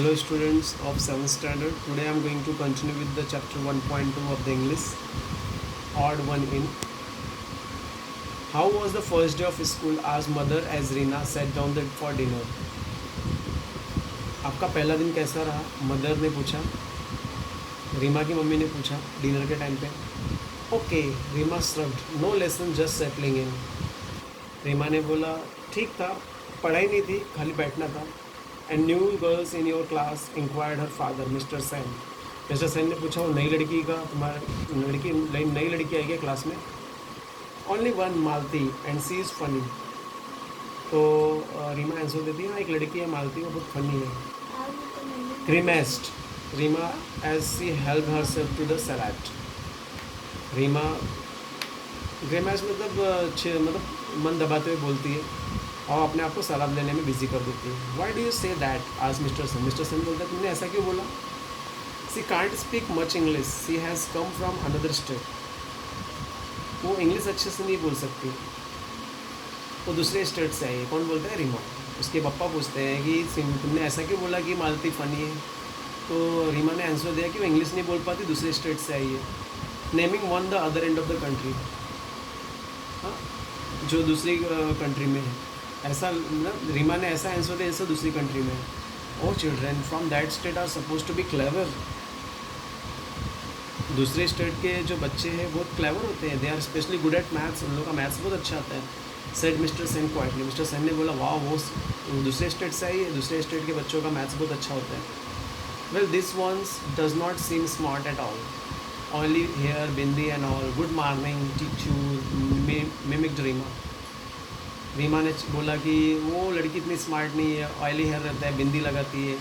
Hello students of 7th standard. Today I am going to continue with the chapter 1.2 of the English. Odd one in. How was the first day of school? Asked mother as Reena sat down for dinner. आपका पहला दिन कैसा रहा? Mother ने पूछा. रीमा की mummy ने पूछा डिनर के टाइम पे. Okay, Reema shrugged. No lesson, just settling in. Reema ने बोला ठीक था, पढ़ाई नहीं थी, खाली बैठना था. And new girls in your class inquired her father mister Sen. Mister Sen ने पूछा वो नई लड़की का तुम्हारा नई लड़की आई क्या क्लास में? Only one, Malti, and she is funny. तो रीमा आंसर देती है हाँ एक लड़की है मालती, वो बहुत फनी है. Grimaced Reema as she help her self to the salad. Reema grimaced मतलब मन दबाते हुए बोलती है और अपने आप को सलाद लेने में बिजी कर देती है. Why do you say that? आज मिस्टर सेन. मिस्टर सेन बोलता है तुमने ऐसा क्यों बोला? She can't speak much English, she has come from another state. वो इंग्लिश अच्छे से नहीं बोल सकती, वो दूसरे स्टेट से आई है. कौन बोलता है? रीमा. उसके पापा पूछते हैं कि तुमने ऐसा क्यों बोला कि मालती फ़नी है? तो रीमा ने आंसर दिया कि वो इंग्लिश नहीं बोल पाती, दूसरे स्टेट से आई है. Naming one the other end of the country. हाँ, जो दूसरी कंट्री में है. ऐसा मतलब रीमा ने ऐसा आंसर दिया जैसे दूसरी कंट्री में. Oh children from that state are suppose to be clever. दूसरे स्टेट के जो बच्चे हैं बहुत क्लेवर होते हैं. They are specially good at maths. उन लोगों का मैथ्स बहुत अच्छा आता है. Said mister Sen quietly. Mister Sen ने बोला वाह वो दूसरे स्टेट से आई है, दूसरे स्टेट के बच्चों का मैथ्स बहुत अच्छा होता है. Well this ones does not seem smart at all. Only hair bindi and all. Good morning teacher mimicked Reema. Reema ने बोला कि वो लड़की इतनी स्मार्ट नहीं है, ऑयली हेयर रहता है, बिंदी लगाती है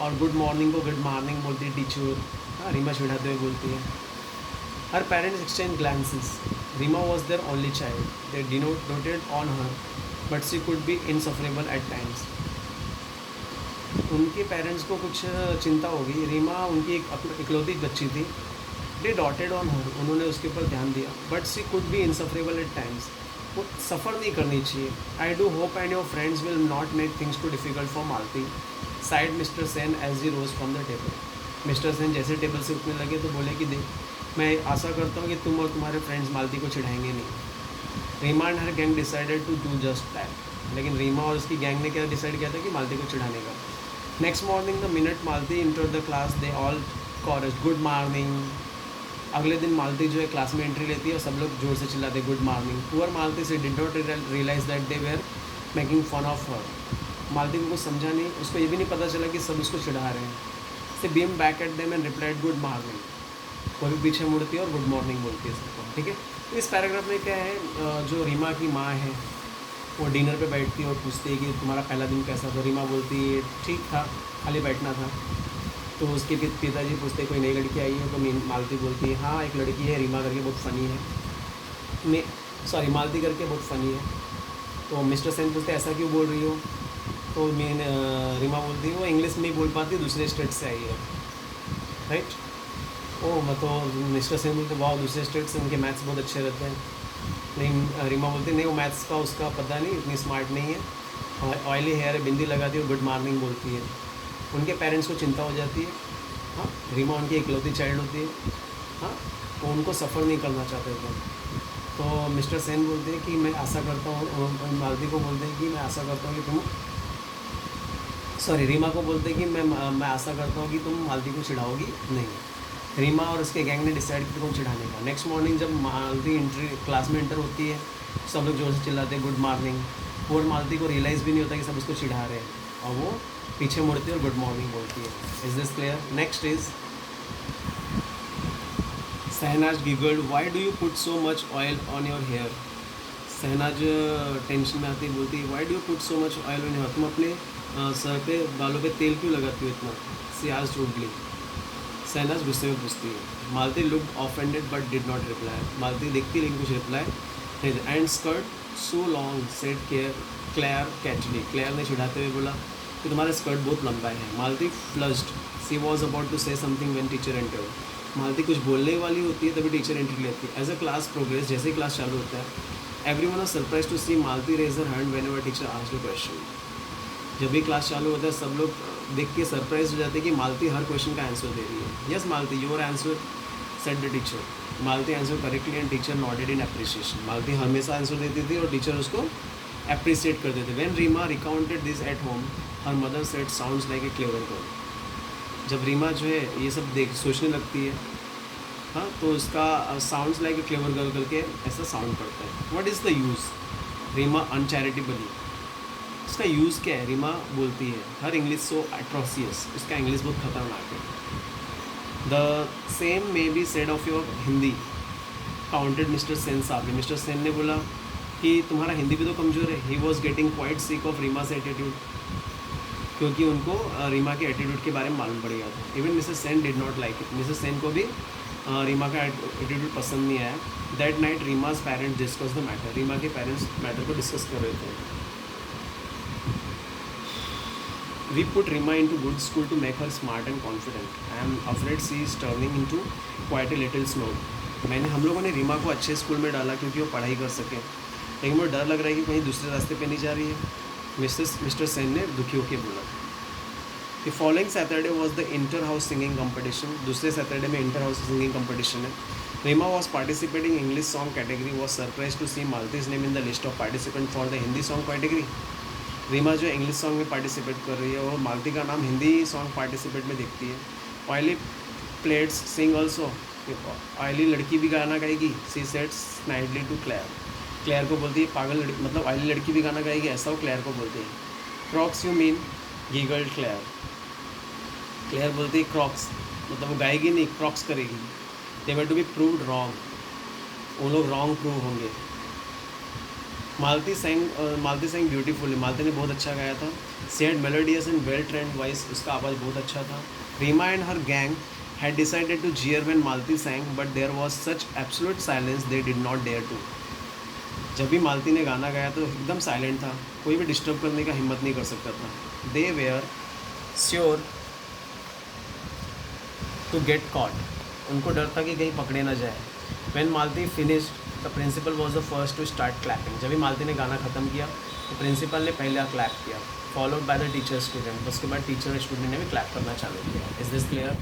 और गुड मॉर्निंग को गुड मॉर्निंग बोलती है टीचर. हाँ, रीमा चिढ़ाते हुए बोलती है. Her parents exchange glances. Reema was there only child. They denoted on her but she could be insufferable at times. उनके पेरेंट्स को कुछ चिंता होगी. रीमा उनकी एक इकलौती बच्ची थी. दे डॉटेड ऑन हर, उन्होंने उसके ऊपर ध्यान दिया. But she could be insufferable at times, वो सफ़र नहीं करनी चाहिए. I do hope and your friends will not make things too difficult for Malti. Sighed mister Sen as he rose from the table. Mister Sen जैसे टेबल से उठने लगे तो बोले कि देख मैं आशा करता हूँ कि तुम और तुम्हारे फ्रेंड्स मालती को चिढ़ाएंगे नहीं. Reema and her gang decided to do just that. लेकिन रीमा और उसकी गैंग ने क्या डिसाइड किया था कि मालती को चिढ़ाने का. Next morning the minute Malti enter the class they all chorus good morning. अगले दिन मालती जो है क्लास में एंट्री लेती है और सब लोग जोर से चिल्लाते good morning. Poor Malti she did not realise that they were making fun of her. Malti को कुछ समझा नहीं, उसको ये भी नहीं पता चला कि सब उसको चिढ़ा रहे हैं. से beam back at them and replied good morning. वो भी पीछे मुड़ती है और गुड मॉर्निंग बोलती है सबको. ठीक है, तो इस पैराग्राफ में क्या है, जो रीमा की माँ है वो डिनर पे बैठती है और पूछती है कि तुम्हारा पहला दिन कैसा था. रीमा बोलती है ठीक था, खाली बैठना था. तो उसके पिताजी पूछते कोई नई लड़की आई है? तो मालती बोलती है हाँ एक लड़की है रीमा करके, बहुत फ़नी है. मालती करके बहुत फ़नी है. तो मिस्टर सेन पूछते ऐसा क्यों बोल रही हो? तो रीमा बोलती है वो इंग्लिश नहीं बोल पाती, दूसरे स्टेट से आई है. राइट. तो मिस्टर सेन बोलते वाह दूसरे स्टेट से उनके मैथ्स बहुत अच्छे रहते हैं. नहीं, रीमा बोलती नहीं वो मैथ्स का उसका पता नहीं, इतनी स्मार्ट नहीं है, ऑयली हेयर है, बिंदी लगाती है और गुड मॉर्निंग बोलती है. उनके पेरेंट्स को चिंता हो जाती है. हाँ, रीमा उनकी इकलौती चाइल्ड होती है. हाँ, वो उनको सफ़र नहीं करना चाहते थे. तो मिस्टर सेन बोलते हैं कि मैं आशा करता हूँ, मालती को बोलते हैं कि मैं आशा करता हूँ कि रीमा को बोलते हैं कि मैं आशा करता हूँ कि तुम मालती को चिढ़ाओगी नहीं. रीमा और उसके गैंग ने डिसाइड किया तुम चिढ़ाने का. नेक्स्ट मॉर्निंग जब मालती क्लास में इंटर होती है, सब लोग जोर से चिल्लाते हैं गुड मॉर्निंग. और मालती को रियलाइज़ भी नहीं होता कि सब उसको चिढ़ा रहे हैं और वो पीछे मुड़ती है और गुड मॉर्निंग बोलती है. Is this clear? Next is Shehnaz giggled why do you put so much oil on your hair. Shehnaz tension में आती बोलती है why do you put so much oil on your. तुम अपने सर पे बालों पे तेल क्यों लगाती हो इतना? सी आस्क्ड रूडली. शहनाज गुस्से में पूछती है. Malti looked offended but did not reply. Malti देखती लेकिन कुछ reply. And skirt so long said Claire cattily. Claire ने चिढ़ाते हुए बोला कि तुम्हारा स्कर्ट बहुत लंबा है. Malti flushed. She was about to say something when teacher entered. Malti कुछ बोलने वाली होती है तभी टीचर एंट्री लेती है. एज अ क्लास प्रोग्रेस, जैसे ही क्लास चालू होता है, everyone was surprise to see Malti raise her hand whenever teacher asked a question. जब भी क्लास चालू होता है सब लोग देख के सरप्राइज हो जाते हैं कि मालती हर क्वेश्चन का आंसर दे रही है. Yes Malti, your answer said the teacher. Malti answer correctly and teacher nodded in appreciation. Malti हमेशा आंसर देती थी और टीचर उसको अप्रिसिएट करते थे. When Reema recounted this at home her mother said sounds like a clever girl. जब रीमा जो है ये सब देख सोचने लगती है, हाँ, तो उसका sounds like a clever girl करके ऐसा साउंड करता है. What is the use? Reema uncharitably. इसका यूज़ क्या है? रीमा बोलती है हर इंग्लिश सो एट्रोसियस. इसका इंग्लिश बहुत खतरनाक है. The same may be said of your Hindi countered mister Sen साहब ने. मिस्टर सेन ने बोला कि तुम्हारा हिंदी भी तो कमज़ोर है. He was getting quite sick of Reema's attitude, क्योंकि उनको रीमा के एटीट्यूड के बारे में मालूम पड़ गया था. Even missus Sen did not like it. Missus Sen को भी रीमा का एटीट्यूड पसंद नहीं आया. That night Reema's parents discuss the matter. Reema के पेरेंट्स मैटर को डिस्कस कर रहे थे. We put Rima into good school to make her smart and confident. I am afraid she is turning into quite a little snob. हम लोगों ने रीमा को अच्छे स्कूल में डाला क्योंकि वो पढ़ाई कर सके, लेकिन मुझे डर लग रहा है कि कहीं दूसरे रास्ते पे नहीं जा रही है. मिस्टर सेन ने दुखी होकर बोला. The following Saturday was the inter house singing competition. दूसरे सैटरडे में इंटर हाउस सिंगिंग कंपटीशन है. Reema was participating English song category. Was surprise to see Malti's name in the list of participant for the Hindi song category. Reema जो English song में participate कर रही है और मालती का नाम हिंदी सॉन्ग पार्टिसिपेट में देखती है. Oily plates sing also. Oily लड़की भी गाना गाएगी. सी सेट स्नाइडली टू क्लेयर. क्लेयर को बोलती है पागल लड़की, मतलब ऑयली लड़की भी गाना गाएगी ऐसा वो क्लेयर को बोलती है. Croaks you mean? Giggled Claire. Claire बोलती है क्रॉक्स, मतलब वो गाएगी नहीं, क्रॉक्स करेगी. They were to be proved wrong. वो लोग रॉन्ग प्रूव होंगे. मालती सेंग ब्यूटीफुली. मालती ने बहुत अच्छा गाया था. She had melodious and well trained voice. उसका आवाज़ बहुत अच्छा था. Reema and her gang had decided to jeer when Malti sang, but there was such absolute silence they did not dare to. जब भी मालती ने गाना गाया तो एकदम साइलेंट था, कोई भी डिस्टर्ब करने का हिम्मत नहीं कर सकता था. They were sure to get caught. उनको डर था कि कहीं पकड़े ना जाए. When Malti finished the principal was the first to start clapping. जब भी मालती ने गाना ख़त्म किया तो प्रिंसिपल ने पहले क्लैप किया, followed by the teacher student. उसके बाद टीचर और स्टूडेंट ने भी क्लैप करना चालू किया. Is this clear?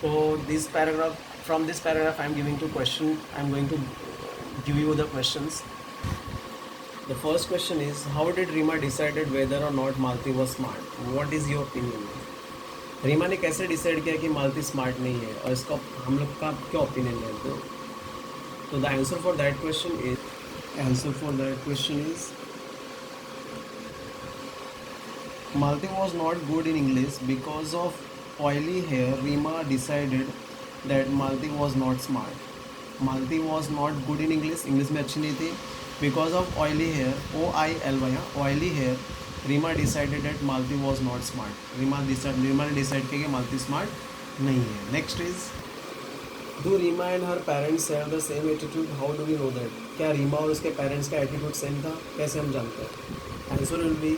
तो this paragraph, from this paragraph I am giving two question. I am going to give you the questions. The first question is how did Reema decided whether or not Malti was smart. What is your opinion? Reema ने कैसे decide किया कि मालती smart नहीं है, और इसका हम लोग का क्या ओपिनियन है? तो the answer for that question is Malti was not good in English because of oily hair. Rima decided that Malti was not smart. Malti was not good in English. English में अच्छी नहीं थी. Because of oily hair, OILY, oily hair. Rima decided that Malti was not smart. Rima ने decide किया कि Malti smart नहीं है. Next is Do Rima and her parents have the same attitude? How do we know that? क्या रीमा और उसके parents का attitude same था? कैसे हम जानते हैं? Answer will be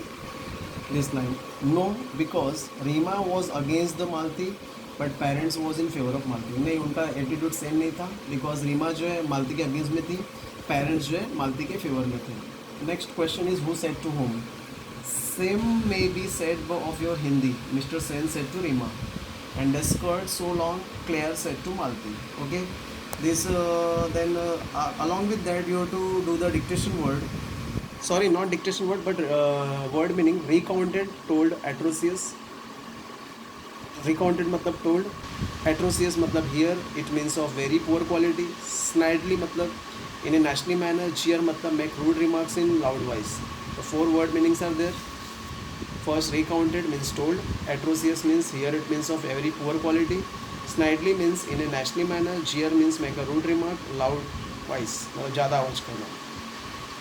this line. No, because Reema was against the Malti but parents was in favour of Malti. नहीं, उनका एटीट्यूड सेम नहीं था, बिकॉज रीमा जो है मालती के अगेंस्ट में थी, पेरेंट्स जो है मालती के फेवर में थे. Next question is who said to whom. Same may be said of your Hindi. Mister Sen said to Reema. And the skirt so long, Claire said to Malti. Okay, this then along with that you have to do the dictation word. Sorry, not dictation word, but word meaning. Recounted, told, atrocious. Recounted मतलब told. Atrocious मतलब here it means of very poor quality. Snidely मतलब in a nasty manner. Jeer मतलब make rude remarks in loud voice. The 4 word meanings are there. First, recounted means told. Atrocious means here it means of very poor quality. Snidely means in a nasty manner. Jeer means make a rude remark. Loud voice, ज़्यादा आवाज़ करना.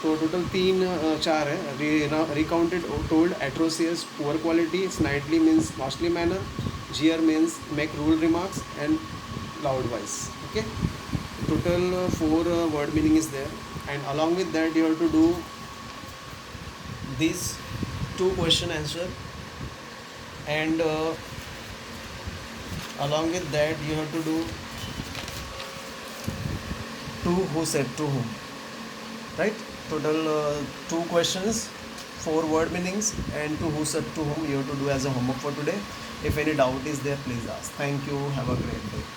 तो total 4 है. Recounted, told, atrocious, poor quality. Snidely means nasty manner. Jeer means make rude remarks and loud voice. Okay. Total 4 word meaning is there, and along with that you have to do these 2 question answer, and along with that you have to do 2 who said to whom, right? Total 2 questions 4 word meanings, and to whom you have to do as a homework for today. If any doubt is there, please ask. Thank you. Have a great day.